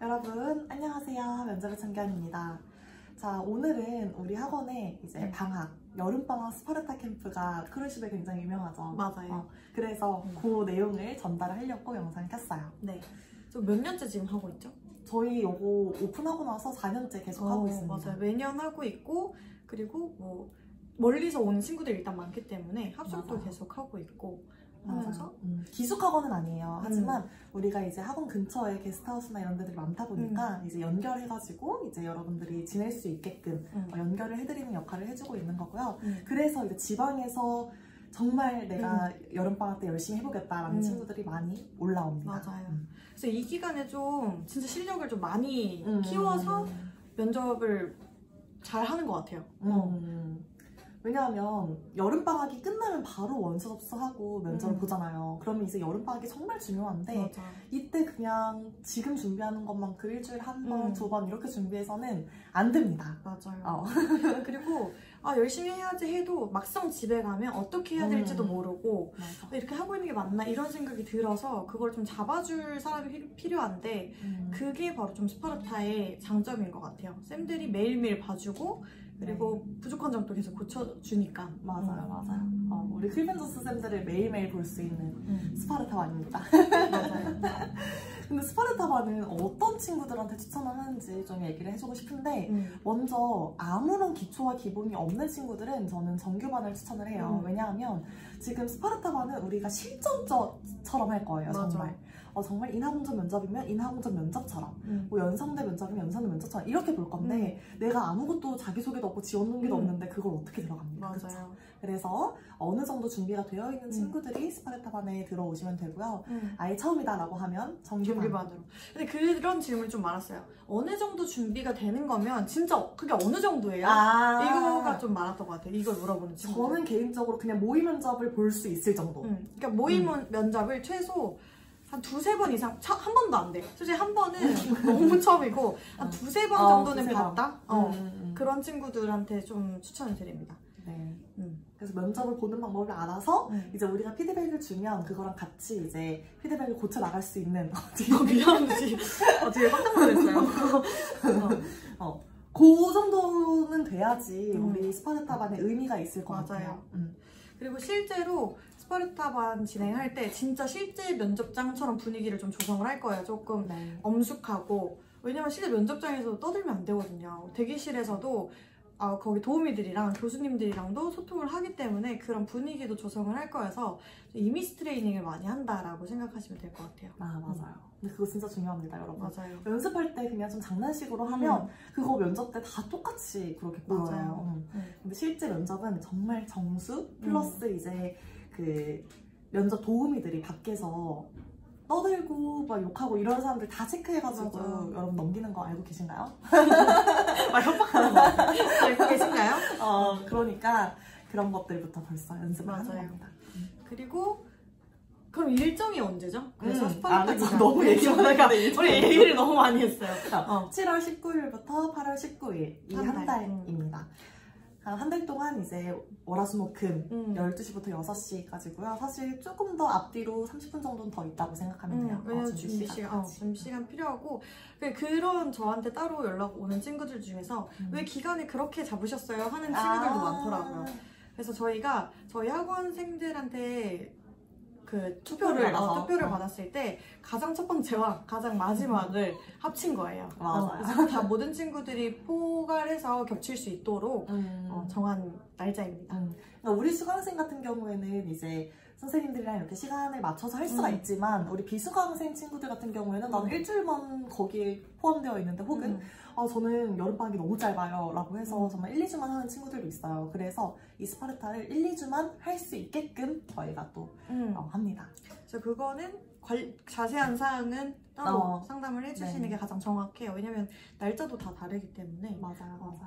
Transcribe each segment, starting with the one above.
여러분 안녕하세요. 면접의 참견입니다. 자, 오늘은 우리 학원에 이제 방학, 여름방학 스파르타 캠프가 크루즈에 굉장히 유명하죠. 맞아요. 그래서 그 내용을 전달을 하려고 영상을 켰어요. 네. 몇 년째 지금 하고 있죠? 저희 요거 오픈하고 나서 4년째 계속 하고 있습니다. 맞아요. 매년 하고 있고, 그리고 멀리서 오는 친구들이 일단 많기 때문에 합숙도 계속 하고 있고 하면서 기숙학원은 아니에요. 하지만 우리가 이제 학원 근처에 게스트하우스나 이런 데들이 많다 보니까 이제 연결해가지고 이제 여러분들이 지낼 수 있게끔 연결을 해드리는 역할을 해주고 있는 거고요. 그래서 이제 지방에서 정말 내가 여름방학 때 열심히 해보겠다라는 친구들이 많이 올라옵니다. 맞아요. 그래서 이 기간에 좀 진짜 실력을 좀 많이 키워서 면접을 잘 하는 것 같아요. 왜냐하면 여름방학이 끝나면 바로 원서 접수하고 면접을 보잖아요. 그러면 이제 여름방학이 정말 중요한데 맞아. 이때 그냥 지금 준비하는 것만큼 일주일에 한 번, 두 번 이렇게 준비해서는 안 됩니다. 맞아요. 그리고 열심히 해야지 해도 막상 집에 가면 어떻게 해야 될지도 모르고 이렇게 하고 있는 게 맞나 이런 생각이 들어서 그걸 좀 잡아줄 사람이 필요한데 그게 바로 좀 스파르타의 장점인 것 같아요. 쌤들이 매일매일 봐주고 그리고 부족한 점도 계속 고쳐주니까. 맞아요. 우리 클벤저스 쌤들을 매일매일 볼 수 있는 스파르타반입니다. 맞아요. 근데 스파르타반은 어떤 친구들한테 추천을 하는지 좀 얘기를 해주고 싶은데 먼저 아무런 기초와 기본이 없는 친구들은 저는 정규반을 추천을 해요. 왜냐하면 지금 스파르타반은 우리가 실전처럼 할 거예요. 정말. 정말 인하공전 면접이면 인하공전 면접처럼 연상대 면접이면 연상대 면접처럼 이렇게 볼 건데 내가 아무것도 자기소개도 없고 지원 동기도 없는데 그걸 어떻게 들어갑니까? 맞아요. 그쵸? 그래서 어느 정도 준비가 되어 있는 친구들이 스파르타반에 들어오시면 되고요. 아예 처음이다 라고 하면 정규반으로. 근데 그런 질문이 좀 많았어요. 어느 정도 준비가 되는 거면 진짜 그게 어느 정도예요? 이거가 좀 많았던 것 같아요. 이걸 물어보는 친구. 저는 개인적으로 그냥 모의 면접을 볼 수 있을 정도. 그러니까 모의 면접을 최소 한 두세 번 이상, 한 번도 안 돼. 솔직히 한 번은 너무 처음이고 한 두세 번 정도는 봤다? 그런 친구들한테 좀 추천을 드립니다. 네. 그래서 면접을 보는 방법을 알아서 이제 우리가 피드백을 주면 그거랑 같이 이제 피드백을 고쳐 나갈 수 있는 미안하지. 되게 깜짝 놀랐어요. 그 정도는 돼야지 우리 스파르타반에 의미가 있을 것 같아요. 그리고 실제로 스파르타반 진행할 때 진짜 실제 면접장처럼 분위기를 좀 조성을 할 거예요. 조금 엄숙하고. 왜냐면 실제 면접장에서 떠들면 안 되거든요. 대기실에서도 거기 도우미들이랑 교수님들이랑도 소통을 하기 때문에 그런 분위기도 조성을 할 거여서 이미지 트레이닝을 많이 한다라고 생각하시면 될 것 같아요. 맞아요. 근데 그거 진짜 중요합니다, 여러분. 맞아요. 연습할 때 그냥 좀 장난식으로 하면 그거 면접 때 다 똑같이 그렇게 보여요. 근데 실제 면접은 정말 정수 플러스 이제 그 면접 도우미들이 밖에서 떠들고 막 욕하고 이런 사람들 다 체크해가지고 여러분 넘기는 거 알고 계신가요? 협박하는 거 알고 계신가요? 그러니까 그런 것들부터 벌써 연습을 하는 겁니다. 그리고 그럼 일정이 언제죠? 그래서 스파르타 너무 얘기하니까 우리 얘기를 너무 많이 했어요. 7월 19일부터 8월 19일 이 한 달입니다. 한 달 동안 이제 월화수목금 12시부터 6시까지고요. 사실 조금 더 앞뒤로 30분 정도는 더 있다고 생각하면 돼요. 왜냐면 준비 시간 필요하고 그런 저한테 따로 연락 오는 친구들 중에서 왜 기간을 그렇게 잡으셨어요? 하는 친구들도 많더라고요. 그래서 저희 학원생들한테 투표를 받았을 때 가장 첫 번째와 가장 마지막을 합친 거예요. 그래서 다 모든 친구들이 포괄해서 겹칠 수 있도록 정한 날짜입니다. 우리 수강생 같은 경우에는 이제 선생님들이랑 이렇게 시간을 맞춰서 할 수가 있지만 우리 비수강생 친구들 같은 경우에는 나는 일주일만 거기에 포함되어 있는데 혹은 저는 여름방학이 너무 짧아요 라고 해서 정말 1, 2주만 하는 친구들도 있어요. 그래서 이 스파르타를 1, 2주만 할 수 있게끔 저희가 또 합니다. 그래서 그거는 자세한 사항은 따로 상담을 해주시는 게 가장 정확해요. 왜냐면 날짜도 다 다르기 때문에. 맞아요.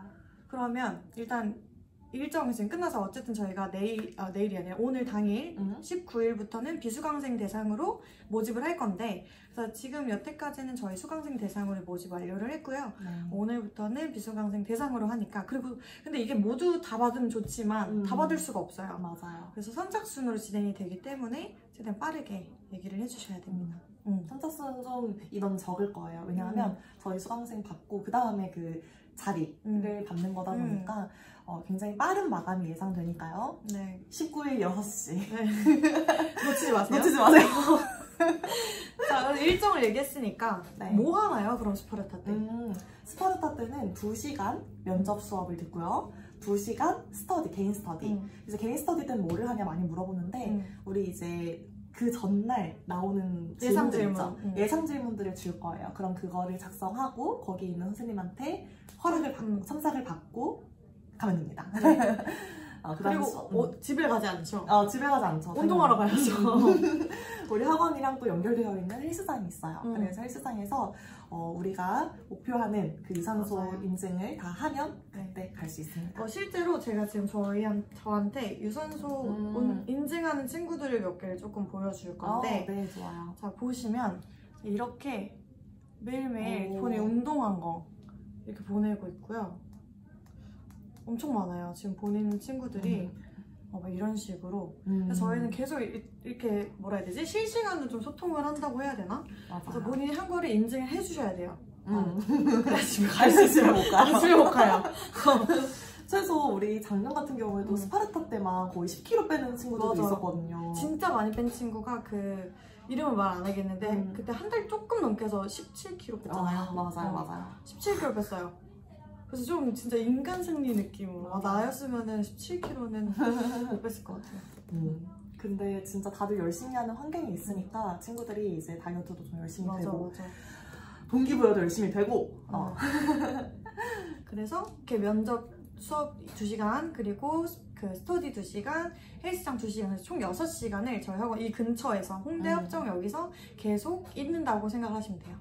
그러면 일단 일정이 지금 끝나서 어쨌든 저희가 내일이 아니라 오늘 당일 19일부터는 비수강생 대상으로 모집을 할 건데 그래서 지금 여태까지는 저희 수강생 대상으로 모집 완료를 했고요. 오늘부터는 비수강생 대상으로 하니까 근데 이게 모두 다 받으면 좋지만 다 받을 수가 없어요. 맞아요. 그래서 선착순으로 진행이 되기 때문에 최대한 빠르게 얘기를 해주셔야 됩니다. 선착순은 좀 인원 적을 거예요. 왜냐하면 저희 수강생 받고 그 다음에 그 자리를 받는 거다 보니까 굉장히 빠른 마감이 예상되니까요. 네. 19일 6시. 네. 놓치지 마세요. 놓치지 마세요. 자, 일정을 얘기했으니까 네. 뭐 하나요? 그럼 스파르타 때? 스파르타 때는 2시간 면접 수업을 듣고요. 2시간 스터디, 개인 스터디. 그래서 개인 스터디 때는 뭐를 하냐 많이 물어보는데 우리 이제 그 전날 나오는 예상 질문들 질문. 있죠? 예상 질문들을 줄 거예요. 그럼 그거를 작성하고 거기 있는 선생님한테 허락을 받고 첨삭을 받고 가면 됩니다. 그리고 집에 가지 않죠? 집에 가지 않죠. 운동하러 가야죠. 우리 학원이랑 또 연결되어 있는 헬스장이 있어요. 그래서 헬스장에서 우리가 목표하는 그 유산소 맞아요. 인증을 다 하면 그때 갈 수 있습니다. 실제로 제가 지금 저한테 유산소 인증하는 친구들을 몇 개를 조금 보여줄 건데 네, 좋아요. 자, 보시면 이렇게 매일매일 본인 운동한 거 이렇게 보내고 있고요. 엄청 많아요. 지금 본인 친구들이 막 이런 식으로. 그래서 저희는 계속 이렇게 뭐라 해야 되지? 실시간으로 좀 소통을 한다고 해야 되나? 맞아요. 그래서 본인이 한 거를 인증을 해주셔야 돼요. 그래야 집에 갈 수 있으면 못 가요. 집에 못 가요. 최소 우리 작년 같은 경우에도 스파르타 때만 거의 10kg 빼는 친구들도 맞아. 있었거든요. 진짜 많이 뺀 친구가 그 이름은 말 안 하겠는데 그때 한 달 조금 넘게 해서 17kg 뺐잖아요. 맞아요. 17kg 뺐어요. 그래서 좀 진짜 인간 승리 느낌으로 나였으면은 17kg는 못 뺐을 것 같아요. 근데 진짜 다들 열심히 하는 환경이 있으니까 친구들이 이제 다이어트도 좀 열심히 되고 동기부여도 열심히 되고 그래서 이렇게 면접 수업 2시간 그리고 그 스터디 2시간 헬스장 2시간 총 6시간을 저희 학원 이 근처에서 홍대 합정역에서 계속 있는다고 생각하시면 돼요.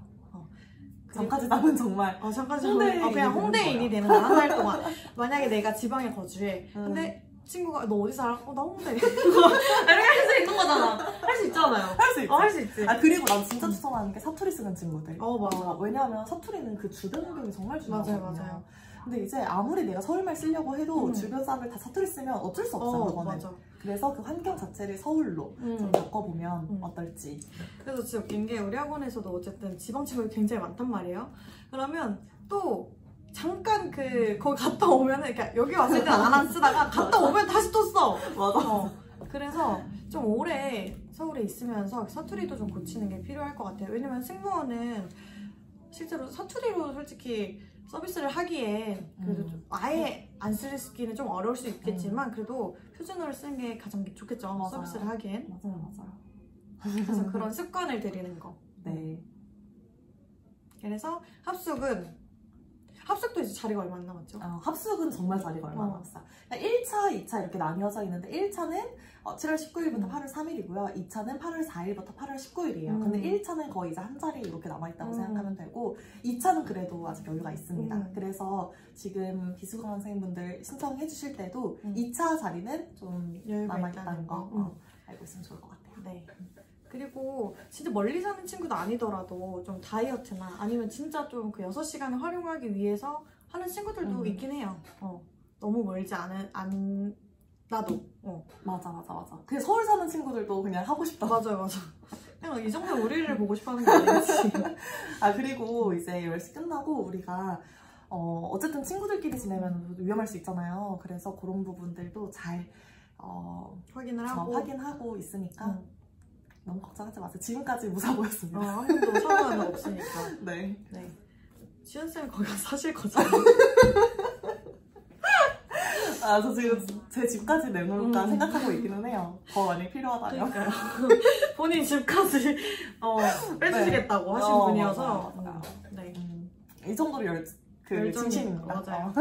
잠까지 남은 정말 그냥 홍대인이 되는 거야. 한 달 동안. 만약에 내가 지방에 거주해. 근데 친구가 너 어디 살아? 나 홍대. 이렇게 할 수 있는 거잖아. 할 수 있잖아요. 할 수 있지. 할 수 있지. 그리고 난 진짜 추천하는 게 사투리 쓰는 친구들. 맞아. 왜냐하면 사투리는 그 주변 환경이 정말 중요하거든요. 맞아요. 근데 이제 아무리 내가 서울말 쓰려고 해도 주변 사람들 다 사투리 쓰면 어쩔 수 없어요. 그거는. 맞아. 그래서 그 환경 자체를 서울로 좀 바꿔보면 어떨지. 그래서 진짜 웃긴 게 우리 학원에서도 어쨌든 지방 친구들이 굉장히 많단 말이에요. 그러면 또 잠깐 거기 갔다 오면은 그러니까 여기 왔을 때는 안 쓰다가 갔다 오면 다시 또 써. 맞아. 그래서 좀 오래 서울에 있으면서 사투리도 좀 고치는 게 필요할 것 같아요. 왜냐면 승무원은 실제로 사투리로 솔직히 서비스를 하기에 그래도 좀 아예 안 쓰기는 좀 어려울 수 있겠지만 그래도 표준어를 쓰는 게 가장 좋겠죠. 맞아요. 서비스를 하기엔. 맞아요. 그래서 그런 습관을 들이는 거. 네. 그래서 합숙도 이제 자리가 얼마 안 남았죠. 합숙은 정말 자리가 얼마 안 남았어요. 1차, 2차 이렇게 나뉘어져 있는데 1차는 7월 19일부터 8월 3일이고요. 2차는 8월 4일부터 8월 19일이에요. 근데 1차는 거의 이제 한 자리 이렇게 남아있다고 생각하면 되고 2차는 그래도 아직 여유가 있습니다. 그래서 지금 비수강 선생님분들 신청해 주실 때도 2차 자리는 좀 남아있다는 거 알고 있으면 좋을 것 같아요. 네. 그리고 진짜 멀리 사는 친구도 아니더라도 좀 다이어트나 아니면 진짜 좀 그 6시간을 활용하기 위해서 하는 친구들도 있긴 해요. 너무 멀지 않아도. 맞아. 그냥 서울 사는 친구들도 그냥 하고 싶다. 맞아요. 그냥 이 정도 우리를 보고 싶어 하는 게 아니지. 그리고 이제 10시 끝나고 우리가 어쨌든 친구들끼리 지내면 위험할 수 있잖아요. 그래서 그런 부분들도 잘 확인하고 있으니까 너무 걱정하지 마세요. 지금까지 무사고였습니다. 한 번도 사고한 적 없으니까. 네. 지연쌤은 거기 가서 사실 거잖아요. 저 지금 제 집까지 내놓을까 생각하고 있기는 해요. 더 많이 필요하다면. 그러니까요. 본인 집까지 빼주시겠다고 하신 분이어서. 맞아요. 네. 이 정도로 진심입니다. 맞아요.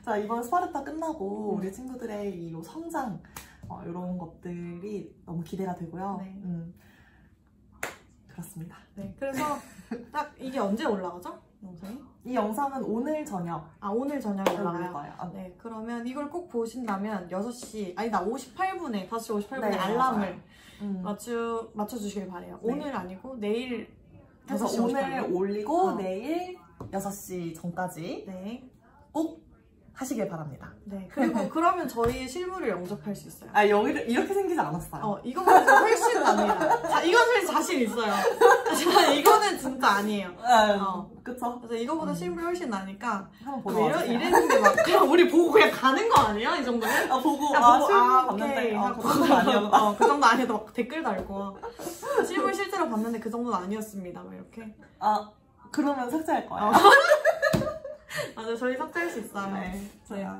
자, 이번 스파르타 끝나고 우리 친구들의 이 성장 이런 것들이 너무 기대가 되고요. 네. 그렇습니다. 네. 그래서 딱 이게 언제 올라가죠? 영상이? 이 영상은 오늘 저녁. 오늘 저녁에 올라가요? 거예요. 네. 그러면 이걸 꼭 보신다면 6시, 58분에, 5시 58분에 네, 알람을 맞춰주시길 바래요. 네. 오늘 아니고 내일 그래서 5시 오늘 58분. 올리고 내일 6시 전까지 네. 꼭 하시길 바랍니다. 네. 그리고 그러면 저희 실물을 영접할 수 있어요. 아, 여기를 이렇게 생기지 않았어요. 이거보다 훨씬 납니다. 이건 자신 있어요. 하지만 이거는 진짜 아니에요. 그쵸? 그래서 이거보다 실물이 훨씬 나니까 한번 보러 와주세요. 이랬는 게 막 그냥 우리 보고 그냥 가는 거 아니야? 이 정도면? 보고 실물 봤는데 하고 그 정도 아니었나? 그 정도 아니어도 막 댓글 달고 실물 실제로 봤는데 그 정도는 아니었습니다. 막 이렇게. 그러면 삭제할 거예요. 맞아요. 저희 삭제할 수 있어요. 네,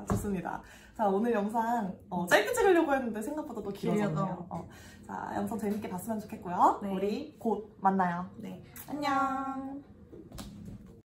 좋습니다. 자, 오늘 영상 짧게 찍으려고 했는데 생각보다 또 길어졌네요. 자, 영상 재밌게 봤으면 좋겠고요. 네. 우리 곧 만나요. 네. 안녕.